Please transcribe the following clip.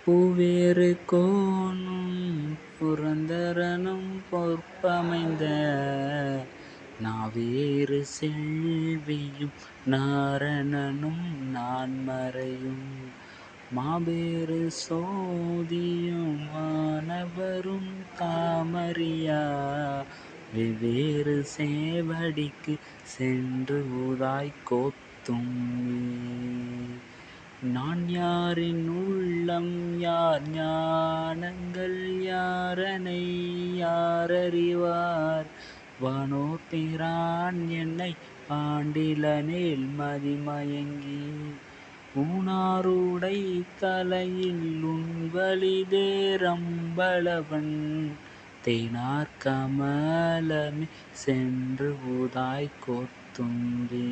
பூவேறு கோனும் புரந்தரனும் பொற்பமைந்த நாவேறு செல்வியும் நாரணனும் நான்மறையும் மாபேறு சோதியும் வானவரும் தாமறியா வெவ்வேறு சேவடிக்கு சென்று உதாய் கோத்தும்பி நான் யாரின் உள்ளம் யார் ஞானங்கள் யாரனை யாரறிவார் வானோர் பிரான் என்னை ஆண்டிலனேல் மதிமயங்கி ஊனாருடை தலையில் உன்வழிதேரம்பளவன் தேனார் கமலமே சென்று உதாய் கோத்தும்பி